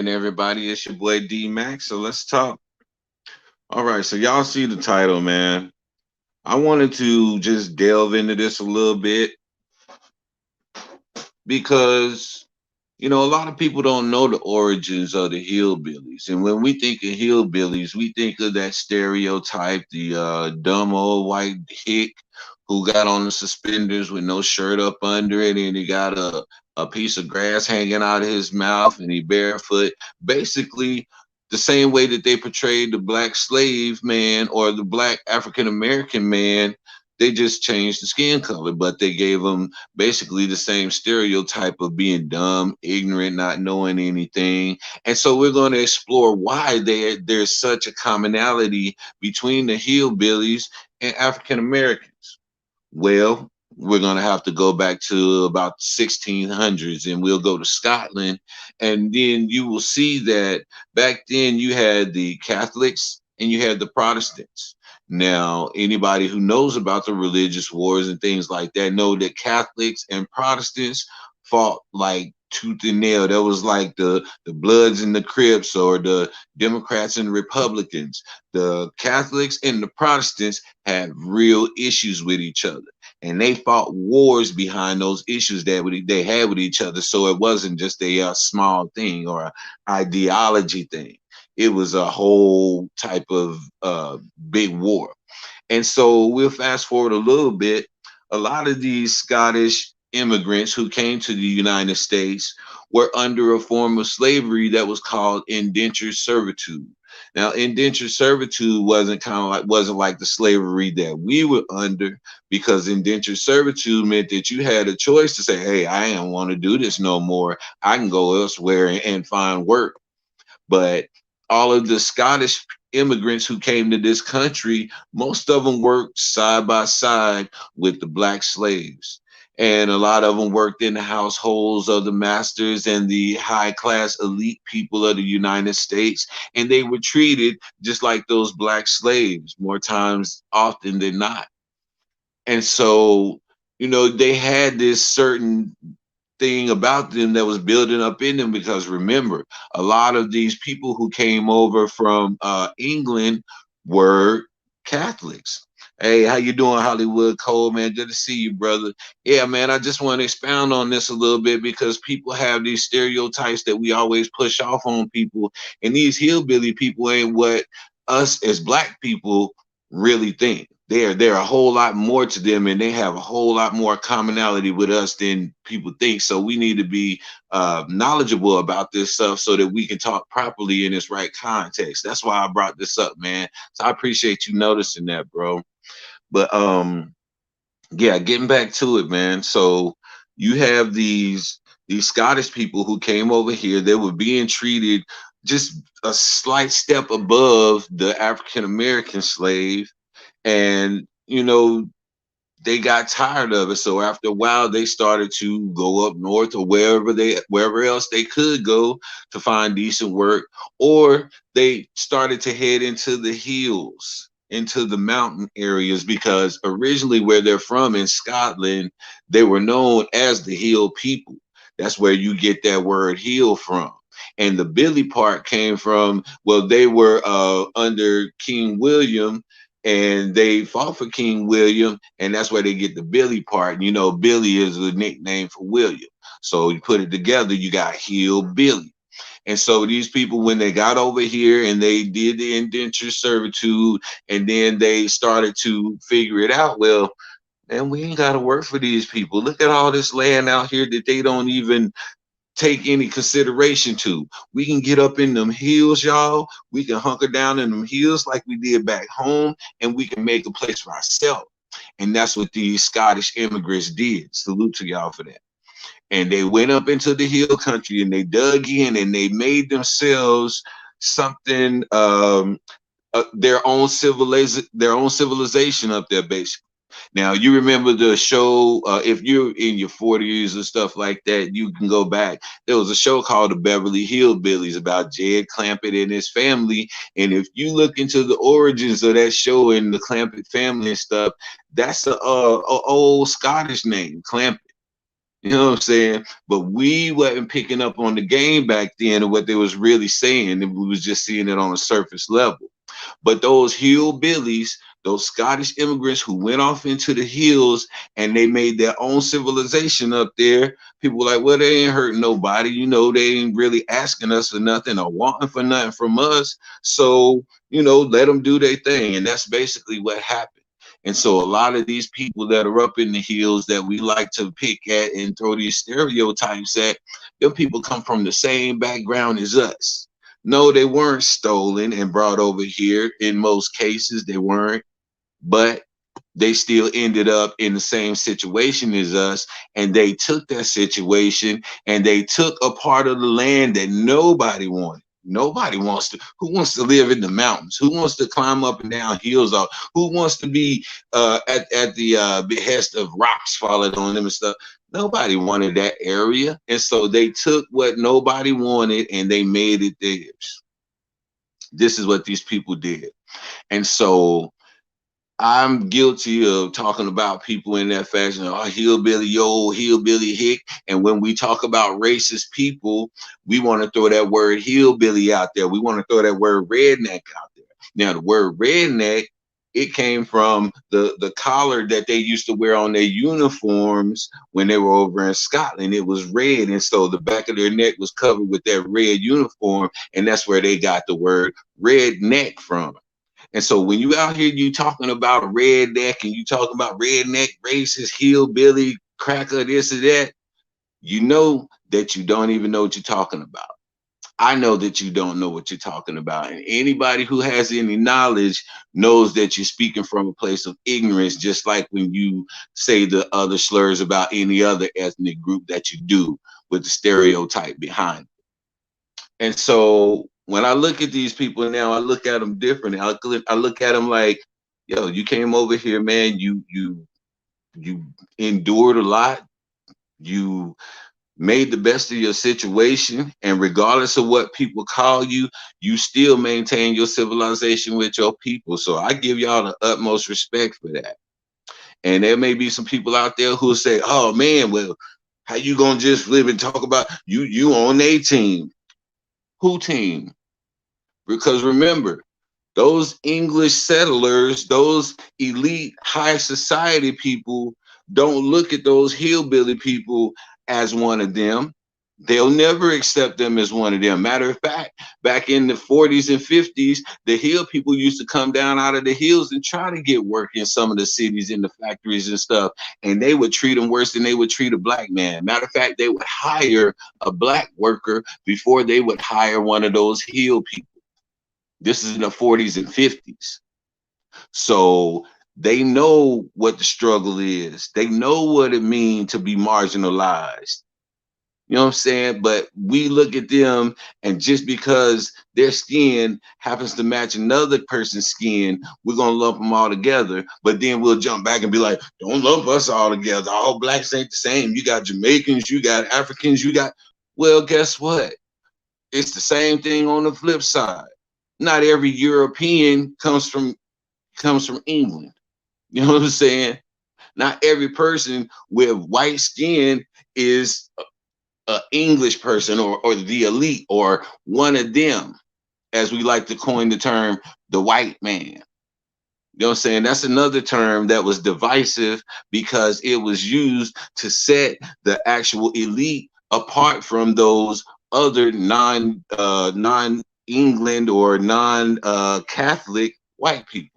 morning, everybody. It's your boy D Max. So let's talk. All right, so y'all see the title, man. I wanted to just delve into this a little bit because a lot of people don't know the origins of the hillbillies. And when we think of hillbillies, we think of that stereotype, the dumb old white hick who got on the suspenders with no shirt up under it, and he got a piece of grass hanging out of his mouth, and he barefoot. Basically, the same way that they portrayed the black slave man or the black African American man, they just changed the skin color, but they gave them basically the same stereotype of being dumb, ignorant, not knowing anything. And so we're going to explore why there's such a commonality between the hillbillies and African Americans. Well, we're going to have to go back to about 1600s, and we'll go to Scotland, and then you will see that back then you had the Catholics and you had the Protestants. Now, anybody who knows about the religious wars and things like that know that Catholics and Protestants fought like tooth and nail. That was like the Bloods and the Crips, or the Democrats and Republicans. The Catholics and the Protestants had real issues with each other, and they fought wars behind those issues that they had with each other. So it wasn't just a small thing or an ideology thing. It was a whole type of big war. And so we'll fast forward a little bit. A lot of these Scottish immigrants who came to the United States were under a form of slavery that was called indentured servitude. Now, indentured servitude wasn't like the slavery that we were under, because indentured servitude meant that you had a choice to say, "Hey, I don't want to do this no more. I can go elsewhere and find work." But all of the Scottish immigrants who came to this country, most of them worked side by side with the black slaves. And a lot of them worked in the households of the masters and the high class elite people of the United States. And they were treated just like those black slaves more times often than not. And so, they had this certain thing about them that was building up in them, because remember, a lot of these people who came over from England were Catholics. Hey, how you doing, Hollywood Cole, man? Good to see you, brother. Yeah, man, I just want to expound on this a little bit, because people have these stereotypes that we always push off on people, and these hillbilly people ain't what us as black people really think. They're a whole lot more to them, and they have a whole lot more commonality with us than people think. So we need to be knowledgeable about this stuff so that we can talk properly in its right context. That's why I brought this up, man. So I appreciate you noticing that, bro. But yeah, getting back to it, man. So you have these Scottish people who came over here. They were being treated just a slight step above the African American slave, and they got tired of it. So after a while, they started to go up north, or wherever else they could go to find decent work, or they started to head into the hills, into the mountain areas, because originally where they're from in Scotland, they were known as the hill people. That's where you get that word hill from. And the Billy part came from, well, they were under King William, and they fought for King William, and that's where they get the Billy part. Billy is a nickname for William. So you put it together, you got Hillbilly. And so these people, when they got over here and they did the indentured servitude, and then they started to figure it out, well, man, we ain't got to work for these people. Look at all this land out here that they don't even take any consideration to. We can get up in them hills, y'all. We can hunker down in them hills like we did back home, and we can make a place for ourselves. And that's what these Scottish immigrants did. Salute to y'all for that. And they went up into the hill country, and they dug in, and they made themselves something, their own civilization up there, basically. Now, you remember the show, if you're in your 40s or stuff like that, you can go back. There was a show called The Beverly Hillbillies about Jed Clampett and his family. And if you look into the origins of that show and the Clampett family and stuff, that's a old Scottish name, Clampett. You know what I'm saying? But we wasn't picking up on the game back then and what they was really saying, and we was just seeing it on a surface level. But those hillbillies, those Scottish immigrants who went off into the hills and they made their own civilization up there, people were like, well, they ain't hurting nobody. You know, they ain't really asking us for nothing or wanting for nothing from us. So, you know, let them do their thing. And that's basically what happened. And so a lot of these people that are up in the hills that we like to pick at and throw these stereotypes at, them people come from the same background as us. No, they weren't stolen and brought over here. In most cases, they weren't, but they still ended up in the same situation as us. And they took that situation and they took a part of the land that nobody wanted. Nobody wants to. Who wants to live in the mountains? Who wants to climb up and down hills? Who wants to be at the behest of rocks falling on them and stuff? Nobody wanted that area. And so they took what nobody wanted and they made it theirs. This is what these people did. And so I'm guilty of talking about people in that fashion. Oh, hillbilly, yo, hillbilly hick. And when we talk about racist people, we want to throw that word hillbilly out there. We want to throw that word redneck out there. Now, the word redneck, it came from the collar that they used to wear on their uniforms when they were over in Scotland. It was red. And so the back of their neck was covered with that red uniform. And that's where they got the word redneck from. And so when you out here, you talking about a redneck and you talking about redneck, racist, hillbilly, cracker, this or that, you know that you don't even know what you're talking about. I know that you don't know what you're talking about. And anybody who has any knowledge knows that you're speaking from a place of ignorance, just like when you say the other slurs about any other ethnic group that you do with the stereotype behind it. And so when I look at these people now, I look at them differently. I look at them like, yo, you came over here, man. You endured a lot. You made the best of your situation, and regardless of what people call you, you still maintain your civilization with your people. So I give y'all the utmost respect for that. And there may be some people out there who say, "Oh man, well, how you gonna just live and talk about you on a team? Who team?" Because remember, those English settlers, those elite high society people don't look at those hillbilly people as one of them. They'll never accept them as one of them. Matter of fact, back in the 40s and 50s, the hill people used to come down out of the hills and try to get work in some of the cities, in the factories and stuff. And they would treat them worse than they would treat a black man. Matter of fact, they would hire a black worker before they would hire one of those hill people. This is in the 40s and 50s. So they know what the struggle is. They know what it means to be marginalized. You know what I'm saying? But we look at them, and just because their skin happens to match another person's skin, we're going to lump them all together. But then we'll jump back and be like, don't lump us all together. All blacks ain't the same. You got Jamaicans, you got Africans, you got. Well, guess what? It's the same thing on the flip side. Not every European comes from England. You know what I'm saying? Not every person with white skin is an English person or the elite or one of them, as we like to coin the term, the white man. You know what I'm saying? That's another term that was divisive because it was used to set the actual elite apart from those other non England or non Catholic white people.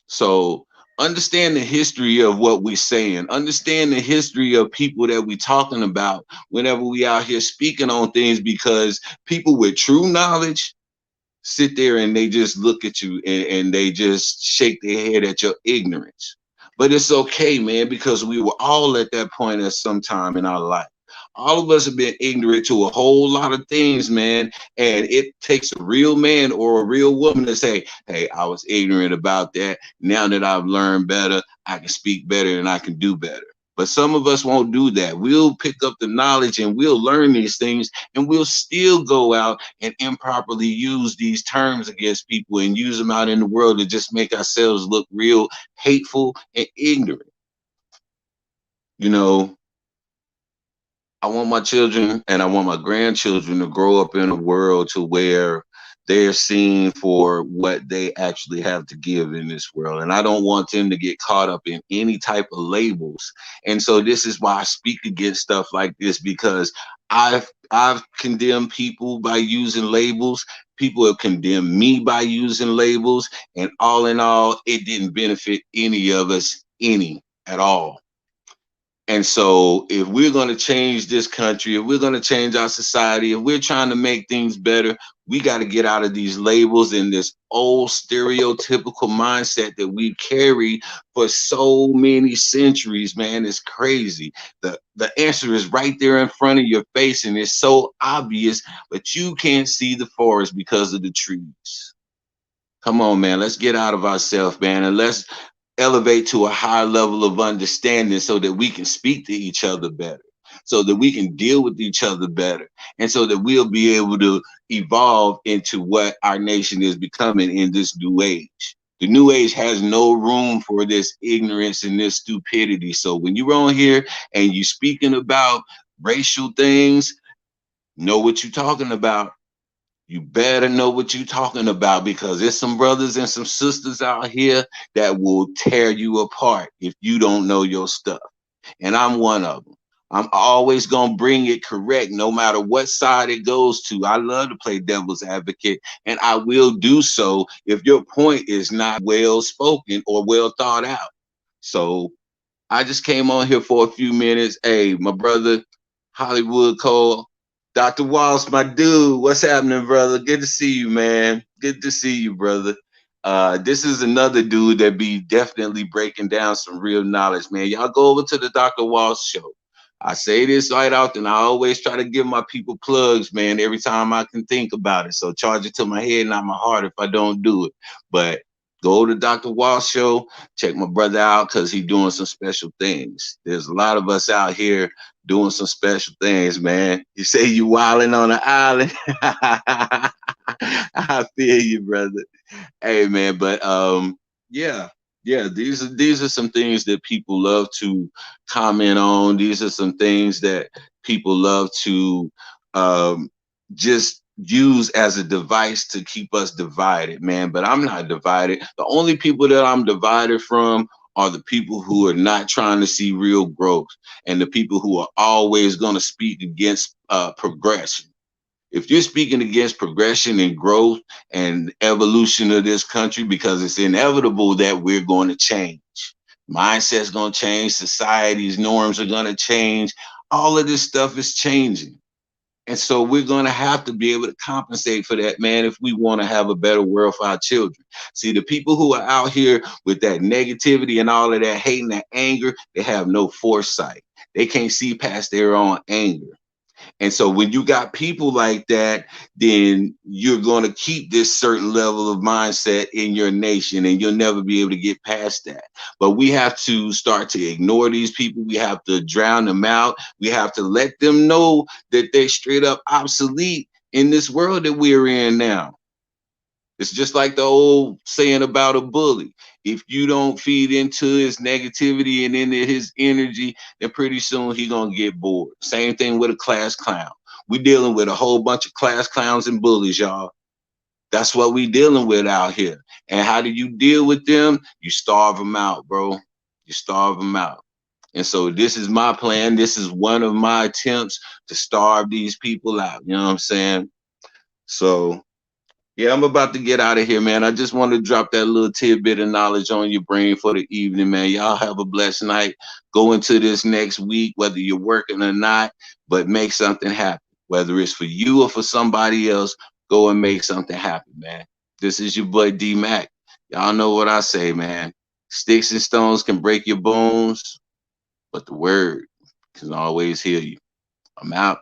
So understand the history of what we're saying. Understand the history of people that we're talking about whenever we out here speaking on things, because people with true knowledge sit there and they just look at you and they just shake their head at your ignorance. But it's okay, man, because we were all at that point at some time in our life. All of us have been ignorant to a whole lot of things, man. And it takes a real man or a real woman to say, hey, I was ignorant about that. Now that I've learned better, I can speak better and I can do better. But some of us won't do that. We'll pick up the knowledge and we'll learn these things, and we'll still go out and improperly use these terms against people and use them out in the world to just make ourselves look real hateful and ignorant. You know, I want my children and I want my grandchildren to grow up in a world to where they're seen for what they actually have to give in this world. And I don't want them to get caught up in any type of labels. And so this is why I speak against stuff like this, because I've condemned people by using labels. People have condemned me by using labels. And all in all, it didn't benefit any of us any at all. And so, if we're going to change this country, if we're going to change our society, if we're trying to make things better, we got to get out of these labels and this old stereotypical mindset that we carry for so many centuries, man. It's crazy. The answer is right there in front of your face, and it's so obvious, but you can't see the forest because of the trees. Come on, man. Let's get out of ourselves, man, and let's elevate to a higher level of understanding so that we can speak to each other better, so that we can deal with each other better, and so that we'll be able to evolve into what our nation is becoming in this new age. The new age has no room for this ignorance and this stupidity. So when you're on here and you speaking about racial things, know what you're talking about. You better know what you're talking about, because there's some brothers and some sisters out here that will tear you apart if you don't know your stuff. And I'm one of them. I'm always going to bring it correct no matter what side it goes to. I love to play devil's advocate, and I will do so if your point is not well spoken or well thought out. So I just came on here for a few minutes. Hey, my brother, Hollywood Cole, Dr. Walsh, my dude, what's happening, brother? Good to see you, man. Good to see you, brother. This is another dude that be definitely breaking down some real knowledge, man. Y'all go over to the Dr. Walsh show. I say this right often. I always try to give my people plugs, man, every time I can think about it. So charge it to my head, not my heart, if I don't do it. But go to Dr. Walsh show, check my brother out, because he's doing some special things. There's a lot of us out here doing some special things, man. You say you wilding on an island. I feel you, brother. Hey, man, but yeah, yeah. These are some things that people love to comment on. These are some things that people love to um, just use as a device to keep us divided, man. But I'm not divided. The only people that I'm divided from are the people who are not trying to see real growth, and the people who are always going to speak against progression. If you're speaking against progression and growth and evolution of this country, because it's inevitable that we're going to change. Mindset's going to change, society's norms are going to change. All of this stuff is changing. And so we're going to have to be able to compensate for that, man, if we want to have a better world for our children. See, the people who are out here with that negativity and all of that hate and that anger, they have no foresight. They can't see past their own anger. And so when you got people like that, then you're going to keep this certain level of mindset in your nation, and you'll never be able to get past that. But we have to start to ignore these people. We have to drown them out. We have to let them know that they're straight up obsolete in this world that we're in now. It's just like the old saying about a bully. If you don't feed into his negativity and into his energy, then pretty soon he gonna get bored. Same thing with a class clown. We dealing with a whole bunch of class clowns and bullies, y'all. That's what we dealing with out here. And how do you deal with them? You starve them out, bro. You starve them out. And so this is my plan. This is one of my attempts to starve these people out. You know what I'm saying? So yeah, I'm about to get out of here, man. I just want to drop that little tidbit of knowledge on your brain for the evening, man. Y'all have a blessed night. Go into this next week, whether you're working or not, but make something happen. Whether it's for you or for somebody else, go and make something happen, man. This is your boy D Mac. Y'all know what I say, man. Sticks and stones can break your bones, but the word can always heal you. I'm out.